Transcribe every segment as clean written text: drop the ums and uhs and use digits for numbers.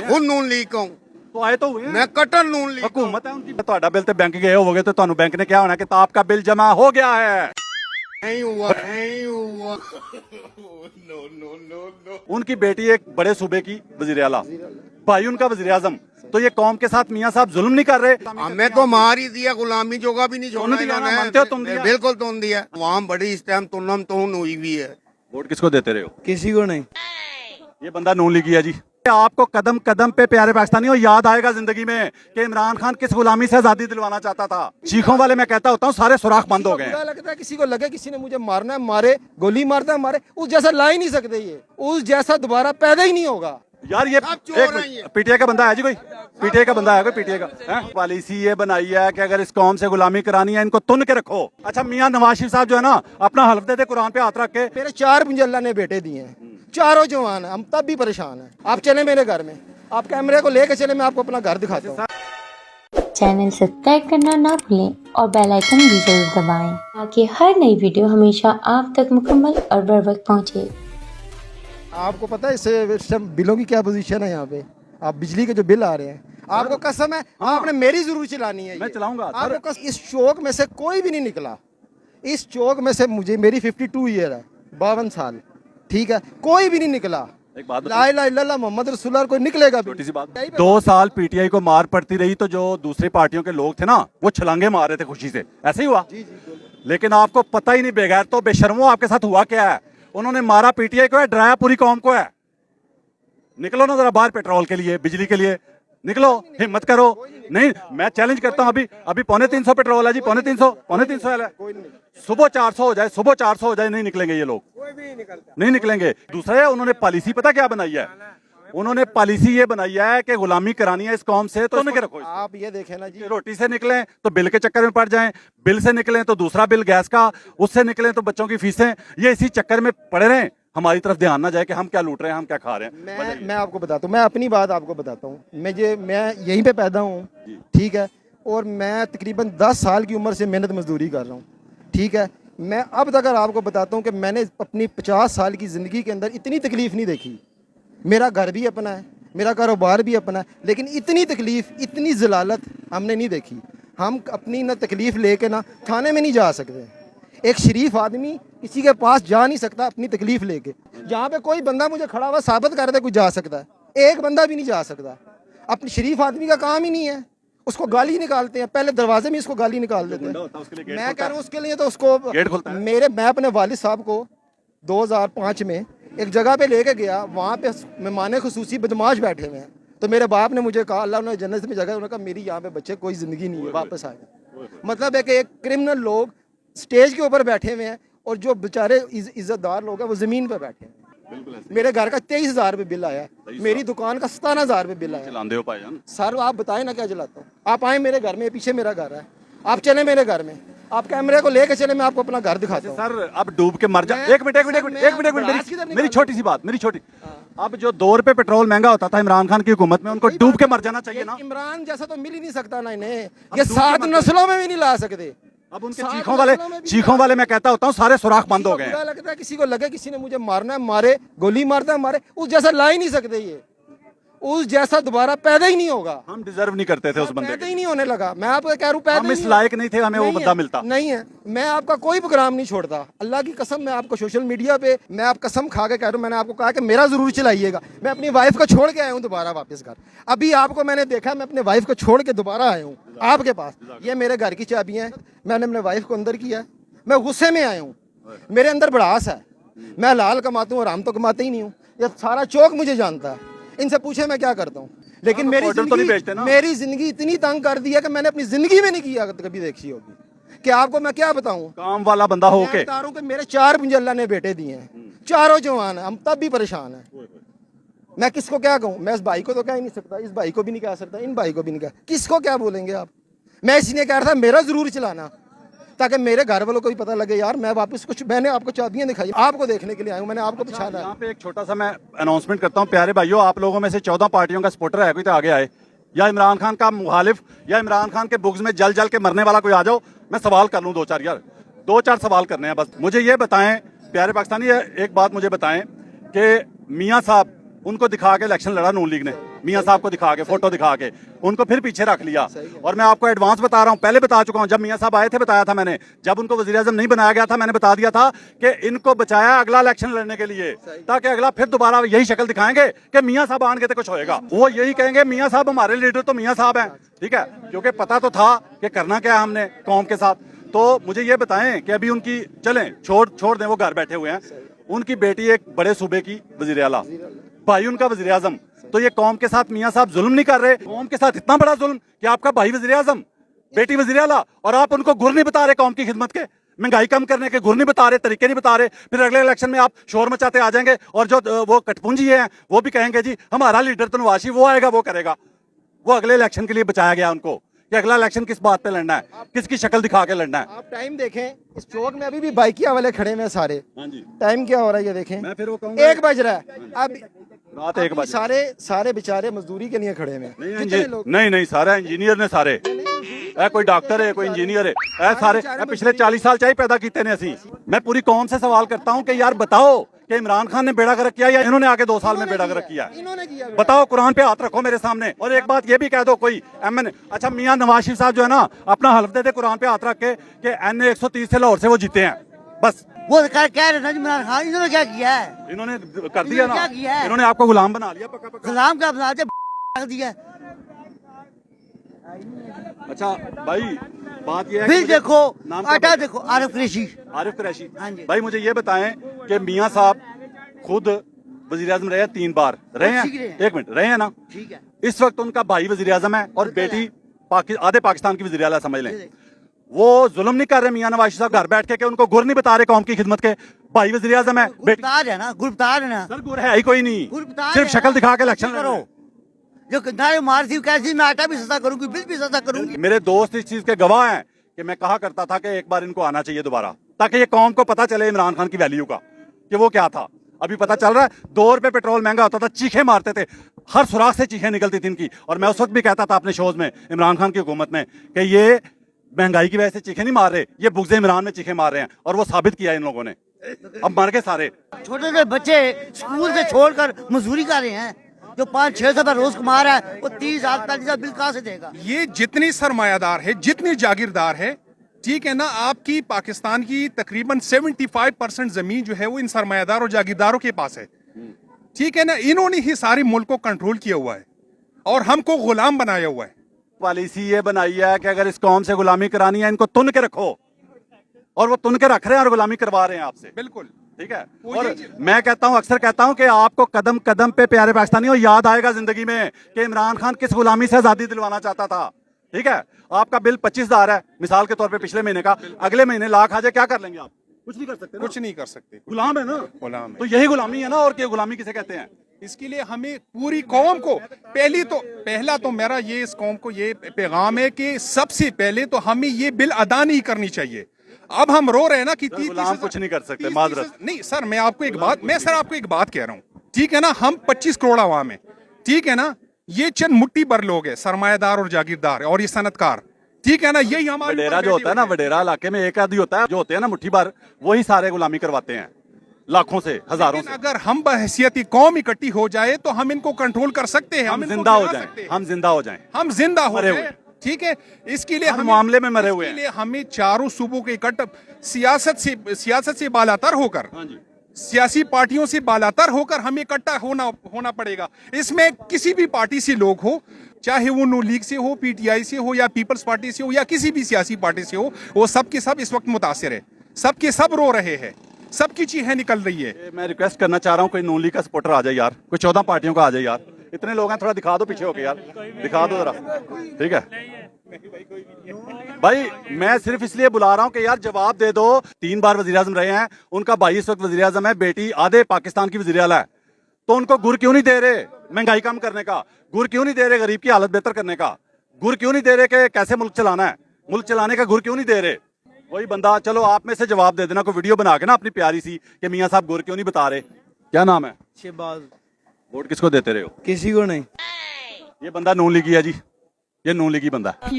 खुद नून लीग का हूँ, तो आए तो हुए मैं कट्टर नून लीग का हूँ। हुकूमत है उनकी। ਤੁਹਾਡਾ ਬਿੱਲ ਤੇ ਬੈਂਕ ਗਏ ਹੋਵੋਗੇ तो ਤੁਹਾਨੂੰ बैंक ने क्या होना कि आपका बिल जमा हो गया है। नहीं हुआ, नहीं हुआ। No no no no. उनकी बेटी एक बड़े सूबे की वजीर आला, भाई उनका वजीर आजम, तो ये कौम के साथ मियां साहब जुल्म नहीं कर रहे? हमें तो मार ही दिया, गुलामी जोगा भी नहीं छोड़ा दिया ना, इन्होंने। मानते हो तुम दिया? बिल्कुल तुम दिया। वहाँ बड़ी इस टाइम तुन्नम तुन हुई हुई है। वोट किसको देते रहे हो? किसी को नहीं। ये बंदा नून लीगी है जी। आपको कदम कदम पे प्यारे पाकिस्तानियों याद आएगा जिंदगी में कि इमरान खान किस गुलामी से आजादी दिलवाना चाहता था। चीखों वाले मैं कहता होता हूँ सारे सुराख बंद हो गए बुरा लगता है, किसी को लगे किसी ने मुझे मारना है मारे, गोली मारता है मारे, उस जैसा ला ही नहीं सकते, ये उस जैसा दोबारा पैदा ही नहीं होगा यार। ये पीटीआई का बंदा है जी, कोई पीटीआई का बंदा है, कोई पीटीआई का पॉलिसी ये बनाई है कि अगर इस कौम से गुलामी करानी है इनको तुन के रखो। अच्छा मियां नवाज शरीफ साहब जो है ना अपना हल्फ देते कुरान पे हाथ रख के। मेरे 4 मुझे अल्लाह ने बेटे दिए हैं, चारों जवान है, हम तब भी परेशान हैं। आप चले मेरे घर में, आप कैमरे को लेके चले, मैं आपको अपना घर दिखाता हूँ। चैनल सब्सक्राइब करना ना भूलें और बेल आइकन भी जरूर दबाएं ताकि हर नई वीडियो हमेशा आप तक मुकम्मल और बर वक्त पहुँचे। आपको पता है इस टाइम बिलों की क्या पोजीशन है यहाँ पे? आप बिजली के जो बिल आ रहे हैं, आपको कसम है आपने मेरी जरूर चलानी है। मैं चलाऊंगा। आपको कसम, इस चौक में से कोई भी नहीं निकला। इस चौक में से मुझे, मेरी 52 ईयर है, 52 साल, ठीक है, कोई भी नहीं निकला। एक बात ला इलाहा इल्लल्लाह मोहम्मद रसूलुल्लाह कोई निकलेगा भी? छोटी सी बात, 2 साल पीटीआई को मार पड़ती रही तो जो दूसरी पार्टियों के लोग थे ना वो छलांगे मार रहे थे खुशी से, ऐसे ही हुआ। लेकिन आपको पता ही नहीं, बेगैर तो बेशर्मो आपके साथ हुआ क्या है। उन्होंने मारा पीटीआई को है, डराया पूरी कौम को है। निकलो ना जरा बाहर, पेट्रोल के लिए, बिजली के लिए निकलो, हिम्मत करो। नहीं मैं चैलेंज करता हूँ, अभी 350 पेट्रोल है जी, 350 है। सुबह 400 हो जाए, सुबह 400 हो जाए, नहीं निकलेंगे ये लोग, नहीं निकलेंगे। दूसरा है, उन्होंने पॉलिसी पता क्या बनाई है? उन्होंने पॉलिसी ये बनाई है कि गुलामी करानी है इस कौम से, तो नहीं रखो। आप ये देखें ना जी, रोटी से निकलें तो बिल के चक्कर में पड़ जाएं, बिल से निकलें तो दूसरा बिल गैस का, उससे निकलें तो बच्चों की फीसें, ये इसी चक्कर में पड़े रहें। हमारी तरफ ध्यान ना जाए कि हम क्या लूट रहे हैं, हम क्या खा रहे हैं। मैं आपको बताता हूँ, मैं अपनी बात आपको बताता हूँ। मैं यहीं पे पैदा हूँ, ठीक है, और मैं तकरीबन 10 साल की उम्र से मेहनत मजदूरी कर रहा हूँ, ठीक है। मैं अब तक अगर आपको बताता हूँ कि मैंने अपनी 50 साल की ज़िंदगी के अंदर इतनी तकलीफ नहीं देखी। मेरा घर भी अपना है, मेरा कारोबार भी अपना है, लेकिन इतनी तकलीफ, इतनी जलालत हमने नहीं देखी। हम अपनी ना तकलीफ लेके ना थाने में नहीं जा सकते। एक शरीफ आदमी किसी के पास जा नहीं सकता अपनी तकलीफ लेके। जहाँ पे कोई बंदा मुझे खड़ा हुआ साबित कर दे कोई जा सकता है, एक बंदा भी नहीं जा सकता। अपने शरीफ आदमी का काम ही नहीं है, उसको गाली निकालते हैं, पहले दरवाजे में इसको गाली निकाल देते हैं। मैं कह रहा हूँ उसके लिए तो उसको मैं अपने वालिद साहब को 2005 में एक जगह पे लेके गया, वहाँ पे मेहमान खुसूसी बदमाश बैठे हुए हैं, तो मेरे बाप ने मुझे कहा, अल्लाह ने जन्नत में जगह, उन्होंने कहा मेरी यहाँ पे बच्चे कोई ज़िंदगी नहीं है, वापस आए। मतलब है कि एक क्रिमिनल लोग स्टेज के ऊपर बैठे हुए हैं और जो बेचारे इज्जतदार लोग हैं वो ज़मीन पे बैठे हैं। मेरे घर का 23,000 रुपये बिल आया, मेरी दुकान का 17,000 रुपये बिल आया। सर आप बताएं ना क्या जलाता हूँ? आप आए मेरे घर में, पीछे मेरा घर है, आप चले मेरे घर में, आप कैमरे को लेके चले, मैं आपको अपना घर दिखाता हूँ। सर अब डूब के मर जा। एक मिनट, मेरी छोटी सी बात, अब जो 2 रुपए पेट्रोल महंगा होता था इमरान खान की हुकूमत में, उनको डूब के मर जाना चाहिए ना। इमरान जैसा तो मिल ही नहीं सकता ना इन्हें, ये 7 नस्लों में भी नहीं ला सकते। अब उनके चीखों वाले मैं कहता होता हूँ सारे सुराख बंद हो गए। बुरा लगता है, किसी को लगे किसी ने मुझे मारना है मारे, गोली मारता है मारे, उस जैसा ला ही नहीं सकते, ये उस जैसा दोबारा पैदा ही नहीं होगा। हम डिजर्व नहीं करते थे उस बंदे पैदा ही नहीं होने लगा। मैं आपको कह रहा हूँ पैदा हम इस लायक नहीं थे, हमें वो बंदा मिलता नहीं है। मैं आपका कोई प्रोग्राम नहीं छोड़ता, अल्लाह की कसम। मैं आपको सोशल मीडिया पे, मैं आप कसम खा के कह रहा हूँ, मैंने आपको कहा कि मेरा जरूर चलाइएगा। मैं अपनी वाइफ को छोड़ के आया हूँ दोबारा वापस घर। अभी आपको मैंने देखा, मैं अपने वाइफ को छोड़ के दोबारा आया हूँ आपके पास। ये मेरे घर की चाबियाँ हैं, मैंने अपने वाइफ को अंदर किया है, मैं गुस्से में आया हूँ, मेरे अंदर भड़ास है, मैं हलाल कमाता हूँ और हम तो कमाते ही नहीं हूँ। ये सारा चौक मुझे जानता है, इनसे पूछे मैं क्या करता हूँ। लेकिन मेरी जिंदगी इतनी तंग कर दी है कि मैंने अपनी जिंदगी में नहीं किया कभी देखी होगी। कि आपको मैं क्या बताऊं, काम वाला बंदा हो के बता रहा हूं कि मेरे 4 मुझे अल्लाह ने बेटे दिए हैं, चारों जवान है, हम तब भी परेशान हैं। मैं किसको क्या कहूं? मैं इस भाई को तो कह ही नहीं सकता, इस भाई को भी नहीं कह सकता, इन भाई को भी नहीं कह, किसको क्या बोलेंगे आप? मैं इसलिए कह रहा था मेरा जरूर चलाना, ताकि मेरे घर वालों को भी पता लगे यार मैं वापस कुछ, मैंने आपको चाबियां दिखाई, आपको देखने के लिए आया हूं, मैंने आपको पछाना। यहाँ पे एक छोटा सा मैं अनाउंसमेंट करता हूँ, प्यारे भाइयों, आप लोगों में से 14 पार्टियों का सपोर्टर है कोई तो आगे आए, या इमरान खान का मुखालिफ या इमरान खान के बुग्ज में जल जल के मरने वाला कोई आ जाओ, मैं सवाल कर लूँ 2-4 यार, 2-4 सवाल करने हैं बस। मुझे ये बताएं प्यारे पाकिस्तानी, एक बात मुझे बताएं कि मियाँ साहब उनको दिखा के इलेक्शन लड़ा नून लीग ने, मियां साहब को दिखा के, फोटो दिखा के उनको फिर पीछे रख लिया। और मैं आपको एडवांस बता रहा हूं, पहले बता चुका हूं, जब मियां साहब आए थे बताया था मैंने, जब उनको वजीर आजम नहीं बनाया गया था मैंने बता दिया था कि इनको बचाया अगला इलेक्शन लड़ने के लिए, ताकि अगला फिर दोबारा यही शक्ल दिखाएंगे कि मियां साहब आन के तो कुछ होएगा। वो यही कहेंगे मियां साहब हमारे लीडर तो मियां साहब हैं, ठीक है, क्योंकि पता तो था कि करना क्या है हमने कौम के साथ। तो मुझे ये बताएं कि अभी उनकी चलें छोड़ दें, वो घर बैठे हुए हैं, उनकी बेटी एक बड़े सूबे की वजीर आला, भाई उनका वजीर आजम, तो ये कौम के साथ मियां साहब जुल्म नहीं कर रहे? कौम के साथ इतना बड़ा जुल्म कि आपका भाई वजीर आजम, बेटी वजीर आला, और आप उनको गुर नहीं बता रहे कौम की खिदमत के, महंगाई कम करने के गुर नहीं बता रहे, तरीके नहीं बता रहे। फिर अगले इलेक्शन में आप शोर मचाते आ जाएंगे और जो वो कटपुंजी हैं वो भी कहेंगे जी हमारा लीडर तो नवाज शरीफ, वो आएगा वो करेगा। वो अगले इलेक्शन के लिए बचाया गया उनको कि अगला इलेक्शन किस बात पे लड़ना है, किसकी शक्ल दिखा के लड़ना है। आप टाइम देखें, इस चौक में अभी भी बाइकिया वाले खड़े हैं सारे। हाँ जी, टाइम क्या हो रहा है ये देखें, मैं फिर वो कहूंगा 1 बज रहा है। अब रात 1 बजे सारे बेचारे मजदूरी के लिए खड़े हैं। नहीं सारे इंजीनियर ने, सारे कोई डॉक्टर है, कोई इंजीनियर है, सारे पिछले 40 साल चाहे पैदा किते ने असी। मैं पूरी कौम से सवाल करता हूं कि यार बताओ कि इमरान खान ने बेड़ा गर्क किया या इन्होंने आगे 2 साल में बेड़ा गर्क किया? इन्होंने किया। बताओ, कुरान पे हाथ रखो मेरे सामने। और एक बात ये भी कह दो, कोई एमएन, अच्छा मियां नवाज शरीफ साहब जो है ना, अपना हल्फ दे दे कुरान पे हाथ रख के कि एनए 130 से लाहौर से वो जीते हैं, बस। वो कह रहे ना इमरान खान, इन्होंने क्या किया है? इन्होंने कर दिया ना, क्या किया है? इन्होंने आपको गुलाम बना लिया पक्का पक्का। गुलाम का बना दिया। अच्छा भाई, बात ये है फिर देखो नाम आटा देखो, आरिफ कुरैशी। आरिफ कुरैशी, हाँ जी। भाई मुझे ये बताएं कि मियां साहब खुद वजीर आजम रहे हैं 3 बार, रहे हैं, एक मिनट, रहे हैं ना, ठीक है। इस वक्त उनका भाई वजीर आजम है और बेटी आधे पाकिस्तान की वजीर आला समझ लें। वो जुल्म नहीं कर रहे मियां नवाज शरीफ साहब घर बैठ के, उनको गुर नहीं बता रहे कौम की खिदमत के, भाई वजीर आजम है, गुरबतार है ना, गुरबतार है ना। सर गुर है ही कोई नहीं, गुरबतार सिर्फ है शक्ल ना। दिखा के इलेक्शन करो, जो नारे मार थी कैसी, मैं आटा भी सस्ता करूंगी, बिल भी सस्ता करूंगी। मेरे दोस्त इस चीज के गवाह हैं कि मैं कहा करता था कि एक बार इनको आना चाहिए दोबारा, ताकि ये कौम को पता चले इमरान खान की वैल्यू का कि वो क्या था। अभी पता चल रहा है, 2 रुपए पेट्रोल महंगा होता था, चीखे मारते थे, हर सुराख से चीखें निकलती थी इनकी। और मैं उस वक्त भी कहता था अपने शोज में इमरान खान की हुकूमत में कि ये महंगाई की वजह से चीखे नहीं मार रहे, ये बुग़्ज़ इमरान में चीखे मार रहे हैं, और वो साबित किया इन लोगों ने। अब मर गए सारे। छोटे छोटे बच्चे स्कूल से छोड़कर मजदूरी कर रहे हैं, जो 5-6 सौ रोज कमा रहा है, वो 30,000 40,000 बिल कहाँ से देगा? ये जितनी सरमायादार है, जितनी जागीरदार है, ठीक है ना, आपकी पाकिस्तान की तकरीबन 75% जमीन जो है वो इन सरमायादार और जागीरदारों के पास है, ठीक है ना। इन्होंने ही सारे मुल्क को कंट्रोल किया हुआ है और हमको गुलाम बनाया हुआ है। पॉलिसी ये बनाई है कि अगर इस कौम से गुलामी करानी है, इनको तुन के रखो, और वो तुन के रख रहे हैं और गुलामी करवा रहे हैं आपसे, बिल्कुल ठीक है। और मैं कहता हूं, अक्सर कहता हूं कि आपको कदम कदम पे प्यारे पाकिस्तानियों याद आएगा जिंदगी में कि इमरान खान किस गुलामी से आजादी दिलवाना चाहता था, ठीक है। आपका बिल 25,000 है मिसाल के तौर पे पिछले महीने का, अगले महीने लाख आ जाए, क्या कर लेंगे आप? कुछ नहीं कर सकते, कुछ नहीं कर सकते, गुलाम है ना, गुलाम है। तो यही गुलामी है ना, और क्या गुलामी किसे कहते हैं? इसके लिए हमें पूरी कौम को पहला तो मेरा ये इस कौम को ये पैगाम है कि सबसे पहले तो हमें ये बिल अदा नहीं करनी चाहिए। अब हम रो रहे हैं ना कि गुलाम कुछ नहीं कर सकते, माजरत नहीं सर, मैं आपको एक बात कह रहा हूँ, ठीक है ना। हम 25 करोड़ आवाम है, ठीक है ना, ये चंद मुट्ठी भर लोग हैं, सरमायादार और जागीरदार और ये सनतकार, ठीक है ना। यही हमारा वडेरा जो होता है ना, वडेरा इलाके में एक आदमी होता है, जो होते हैं ना मुट्ठी भर, वही सारे गुलामी करवाते हैं लाखों से, हजारों से। अगर हम बहैसियत कौम इकट्ठी हो जाए तो हम इनको कंट्रोल कर सकते हैं, हम जिंदा हो जाएं, हम जिंदा हो जाएं, हम जिंदा हो मरे जाएं, हुए। ठीक है। इसके लिए हर मामले में मरे हुए हैं। इसके लिए हमें चारों सूबों के इकट्ठा सियासत से बालातर होकर, हाँ जी, सियासी पार्टियों से बालातर होकर हमें इकट्ठा होना पड़ेगा। इसमें किसी भी पार्टी से लोग हो, चाहे वो नू लीग से हो, पीटीआई से हो, या पीपल्स पार्टी से हो, या किसी भी सियासी पार्टी से हो, वो सब के सब इस वक्त मुतासिर है, सबके सब रो रहे हैं, सबकी चीखें निकल रही है। मैं रिक्वेस्ट करना चाह रहा हूँ कोई नून लीग का सपोर्टर आ जाए यार, कोई 14 पार्टियों का आ जाए यार, इतने लोग हैं, थोड़ा दिखा दो पीछे होके यार, दिखा दो जरा, ठीक है भाई। मैं सिर्फ इसलिए बुला रहा हूं कि यार जवाब दे दो। 3 बार वजीर आजम रहे हैं, उनका भाई इस वक्त वजीर आजम है, बेटी आधे पाकिस्तान की वजीर आला है, तो उनको गुर क्यों नहीं दे रहे महंगाई कम करने का? गुर क्यों नहीं दे रहे गरीब की हालत बेहतर करने का? गुर क्यों नहीं दे रहे कि कैसे मुल्क चलाना है? मुल्क चलाने का गुर क्यों नहीं दे रहे? वही बंदा, चलो आप में से जवाब दे देना, कोई वीडियो बना के ना अपनी प्यारी सी, कि मियां साहब गुर क्यों नहीं बता रहे। क्या नाम है? शहबाज। वोट किसको देते रहे हो? किसी को नहीं। ये बंदा नून लीगी है जी, ये नून लीगी बंदा है।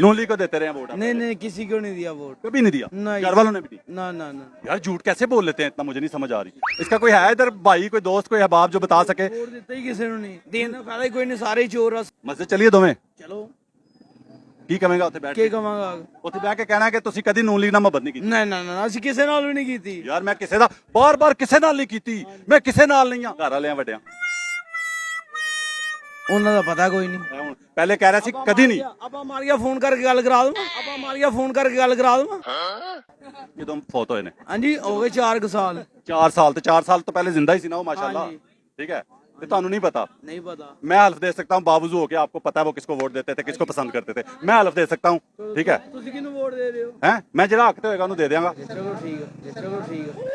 नून लीग को देते रहे हैं वोट आप? नहीं नहीं किसी को नहीं दिया वोट। कभी नहीं दिया? नहीं। घर वालों ने भी दी? ना ना ना यार झूठ कैसे बोल लेते हैं, इतना मुझे नहीं समझ आ रही। इसका कोई है इधर भाई, कोई दोस्त, कोई अहबाब जो बता सके? वोट देता ही किसी ने नहीं, देना फायदा ही कोई नहीं, सारे ही चोर आ। मस्जिद चलिए दोवें चलो की कमेगा उत्थे बैठ ਕੀ ਕੇ ਕਵਾਂਗਾ? ਉੱਥੇ ਬਹਿ ਕੇ ਕਹਿਣਾ ਕਿ ਤੁਸੀਂ ਕਦੀ ਨੂਨ ਲੀਗ ਨਾਲ ਮੁਹੱਬਤ ਨਹੀਂ ਕੀਤੀ। ਨਾ ਨਾ ਨਾ ਅਸੀਂ ਕਿਸੇ ਨਾਲ ਵੀ ਨਹੀਂ ਕੀਤੀ। ਯਾਰ ਮੈਂ ਕਿਸੇ ਦਾ ਬਾਰ-ਬਾਰ ਕਿਸੇ ਨਾਲ ਨਹੀਂ ਕੀਤੀ, ਮੈਂ ਕਿਸੇ ਨਾਲ ਨਹੀਂ ਆ। ਘਰ ਵਾਲਿਆਂ ਵੱਡਿਆਂ ਉਹਨਾਂ ਦਾ ਪਤਾ ਕੋਈ ਨਹੀਂ। ਇਹ ਹੁਣ ਪਹਿਲੇ ਕਹਿ ਰਿਹਾ ਸੀ ਕਦੀ ਨਹੀਂ। ਆਪਾਂ ਮਾਰੀਆ ਫੋਨ ਕਰਕੇ ਗੱਲ ਕਰਾ ਦਵਾਂ, ਆਪਾਂ ਮਾਰੀਆ ਫੋਨ ਕਰਕੇ ਗੱਲ ਕਰਾ ਦਵਾਂ। ਜਦੋਂ ਫੌਤ ਹੋਏ ਨੇ ਹਾਂਜੀ ਹੋ ਗਏ 4 ਸਾਲ। 4 ਸਾਲ ਤੇ 4 ਸਾਲ ਤੋਂ ਪਹਿਲੇ ਜ਼ਿੰਦਾ ਹੀ ਸੀ ना वो माशाल्लाह। हाँ जी। ठीक है, तो ਤੁਹਾਨੂੰ नहीं पता? नहीं पता। मैं हल्फ दे सकता हूँ बावजूद हो के आपको पता है वो किसको वोट देते थे, किसको पसंद करते थे। मैं हल्फ दे सकता हूँ। ठीक है, ਤੁਸੀਂ ਕਿਹਨੂੰ ਵੋਟ ਦੇ ਰਹੇ ਹੋ? हैं मैं ਜਿਹੜਾ हक ਤੇ ਹੋਏਗਾ ਉਹਨੂੰ ਦੇ ਦਿਆਂਗਾ। ਚਲੋ ਠੀਕ ਹੈ, ਚਲੋ ਠੀਕ ਹੈ।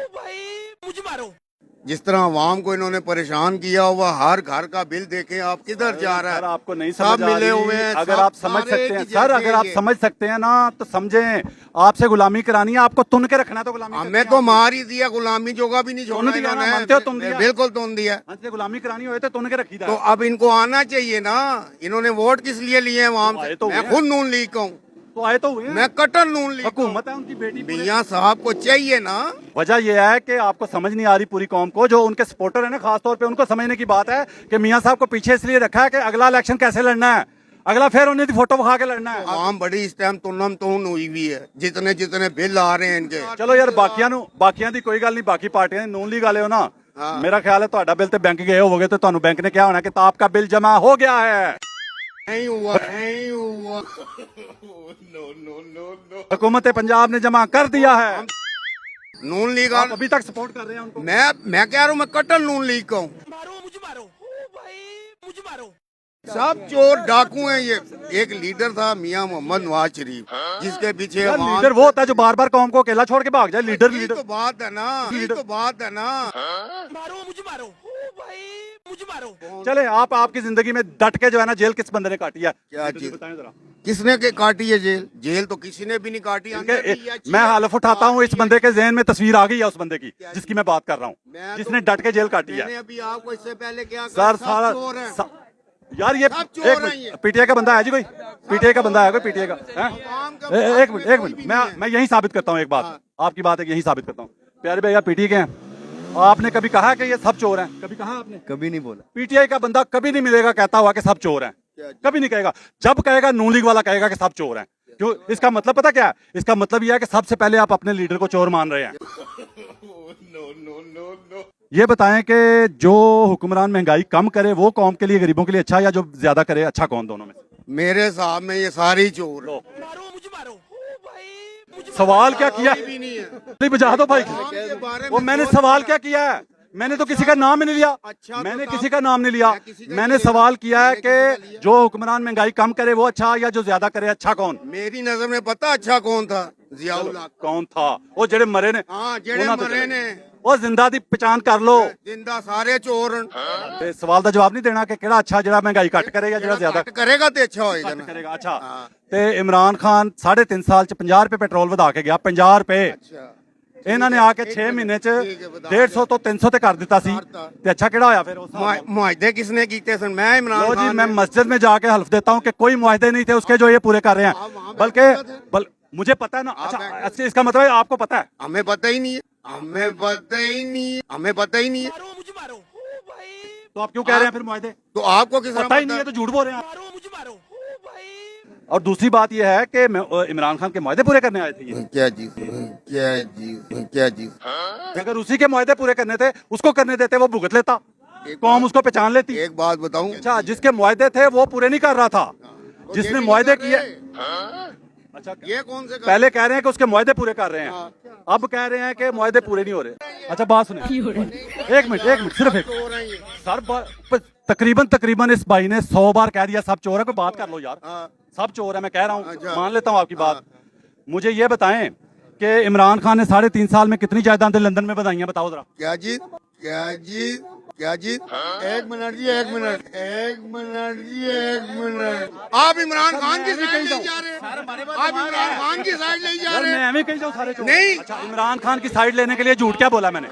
जिस तरह आवाम को इन्होंने परेशान किया हुआ, हर घर का बिल देखें आप किधर जा रहा सर है। आपको नहीं सब समझ आ मिले हुए रही, हैं, अगर सब आप समझ सारे सकते हैं की सर, जैसे अगर आप ये। समझ सकते हैं ना तो समझें। आपसे गुलामी करानी है, आपको तुन के रखना है तो गुलामी हमें करनी है। तो मार ही दिया, गुलामी जोगा भी नहीं छोड़ा तुन दिया ना, इन्होंने। मानते हो तुन दिया? बिल्कुल तुन दिया। हमसे गुलामी करानी हो तो तुन के रखी तो अब इनको आना चाहिए ना। इन्होंने वोट किस लिए लिए हैं आवाम आए से? तो मैं हुए। खुद नून लीग का हूँ, तो आए तो हुए हैं। मैं कट्टर नून लीग का हूँ। हुकूमत है उनकी बेटी पूरे- मियाँ साहब को चाहिए ना। वजह यह है कि आपको समझ नहीं आ रही पूरी कौम को, जो उनके सपोर्टर है ना खासतौर पे, उनको समझने की बात है कि मियां साहब को पीछे इसलिए रखा है कि अगला इलेक्शन कैसे लड़ना है, अगला फिर उन्हें फोटो बखा के लड़ना है। आवाम बड़ी इस टाइम तुनम तुन हुई हुई है, जितने जितने बिल आ रहे हैं इनके। चलो यार बाकियां दी कोई गल नहीं, बाकी पार्टियां नून लीग वाले हो ना, मेरा ख्याल है ਤੁਹਾਡਾ बिल तो बैंक गए होगे तो ਤੁਹਾਨੂੰ बैंक ने क्या होना कि आपका बिल जमा हो गया है। नहीं हुआ, नहीं हुआ। No no no no. हुकूमत पंजाब ने जमा कर दिया है। नून लीग आप अभी तक सपोर्ट कर रहे हैं उनको? मैं कह रहा हूँ, मैं कट्टर नून लीग का हूँ। सब चोर डाकू हैं ये। एक लीडर था मियां मोहम्मद नवाज शरीफ, जिसके पीछे यार, अवाम- लीडर वो होता है जो बार बार कौम को अकेला छोड़ के भाग जाए। लीडर यही तो बात है ना, यही तो बात है ना। चले आप आपकी जिंदगी में डट के जो है ना जेल किस बंदे ने काटी है? क्या मुझे जेल? बताएं जरा। किसने के काटी है जेल? जेल तो किसी ने भी नहीं काटी। अंदर भी ये अच्छी मैं है। हलफ उठाता हूँ, इस बंदे के जहन में तस्वीर आ गई है उस बंदे की जिसकी मैं बात कर रहा मैं हूँ, तो- जिसने डट के जेल काटी मैंने है। अभी आपको इससे पहले क्या सर कहा? सब सारा चोर हैं। यार ये सब चोर एक हैं ये। पीटीआई का बंदा है जी, कोई पीटीआई का बंदा है, कोई पीटीआई का हैं? आवाम का एक कोई मिनट भी मैं नहीं है। मैं यही साबित करता हूँ एक बात, आपकी बात है यही साबित करता हूँ। प्यारे भैया पीटीआई के हैं, आपने कभी कहा कि ये सब चोर हैं? कभी कहा आपने? कभी नहीं बोला। पीटीआई का बंदा कभी नहीं मिलेगा कहता हुआ कि सब चोर हैं, कभी नहीं कहेगा। जब कहेगा नून लीग वाला कहेगा कि सब चोर हैं। क्यों? इसका मतलब पता क्या है? इसका मतलब यह है कि सबसे पहले आप अपने लीडर को चोर मान रहे हैं। ये बताएं कि जो हुक्मरान महंगाई कम करे वो कौम के लिए, गरीबों के लिए अच्छा, या जो ज्यादा करे अच्छा कौन दोनों में? मेरे साहब में ये सारे ही चोर हैं। सवाल क्या किया? भी नहीं है। नहीं बुझा दो भाई। के बारे वो में मैंने सोच- सवाल क्या किया है? मैंने तो किसी का नाम ही नहीं लिया। अच्छा, तो मैंने आप- किसी का नाम नहीं लिया। मैं किसी का मैंने नहीं लिया। सवाल किया है मैं किसी का कि लिया। जो हुक्मरान महंगाई कम करे वो अच्छा, या जो ज्यादा करे अच्छा कौन? मेरी नजर में पता अच्छा कौन था? जियाउल हक। कौन था वो जेड़े मरे ने? हाँ, जेड़े उन्हां ते मरे चले। ने। वो जिंदा दी पहचान कर लो। जिंदा सारे चोर हैं। ते सवाल का जवाब नहीं देना कि केड़ा अच्छा, जेड़ा महंगाई घट करे या जेड़ा ज्यादा घट करेगा तो अच्छा होएगा घट ना। करेगा। अच्छा, हाँ। ते इमरान खान 3.5 साल च 50 रुपए पेट्रोल वधा के गया। 50 रुपए अच्छा। ਇਹਨਾਂ ਨੇ ਆ ਕੇ 6 ਮਹੀਨੇ ਚ 150 ਤੋਂ 300 ਤੇ ਕਰ ਦਿੱਤਾ ਸੀ। ਤੇ ਅੱਛਾ ਕਿਹੜਾ ਹੋਇਆ ਫਿਰ ਉਸ ਹਿਸਾਬ ਨਾਲ? मुआहदे किसने कीते सन? मैं इमरान लो जी, खान मैं ने। मस्जिद में जाके हल्फ देता हूँ कि कोई मुआहदे नहीं थे उसके जो ये पूरे कर रहे हैं, वहाँ बल्कि बैठे थे। मुझे पता है ना। आप अच्छा बैठे अच्छा, इसका मतलब है आपको पता है? हमें पता ही नहीं है। हमें पता ही नहीं है। हमें पता ही नहीं है। तो आप क्यों कह रहे हैं फिर मुआहदे? तो आपको किस तरह पता ही नहीं है तो झूठ बोल रहे हैं आप। और दूसरी बात यह है कि इमरान खान के मुआहदे पूरे करने आए थे ये। क्या चीज? क्या चीज? क्या चीज? अगर उसी के मुआहदे पूरे करने थे उसको करने देते, वो भुगत लेता, कौम उसको पहचान लेती। एक बात बताऊं? अच्छा, जिसके मुआहदे थे वो पूरे नहीं कर रहा था, तो जिसने ये भी मुआहदे नहीं किए। कर रहे। अच्छा, ये कौन से पहले कह रहे हैं कि उसके मुआहदे पूरे कर रहे हैं, अब कह रहे हैं कि मुआहदे पूरे नहीं हो रहे। अच्छा बात सुनिए, एक मिनट सिर्फ एक। चोर हैं ये? सर तकरीबन इस भाई ने 100 बार कह दिया सब चोर है, कोई बात कर लो यार। हाँ। सब चोर है, मैं कह रहा हूँ, अच्छा। मान लेता हूँ आपकी बात। मुझे ये बताएं कि इमरान खान ने 3.5 साल में कितनी जायदादें लंदन में बनाई हैं, बताओ जरा। क्या चीज? क्या चीज? क्या चीज? एक मिनट जी, एक मिनट, एक मिनट जी, एक मिनट। आप इमरान खान की साइड ले जा रहे हैं। आप इमरान खान की साइड ले जा यार रहे मैं हैं। एवं कही जाऊँ सारे चोर? नहीं। अच्छा, इमरान खान की साइड लेने के लिए झूठ क्या बोला मैंने?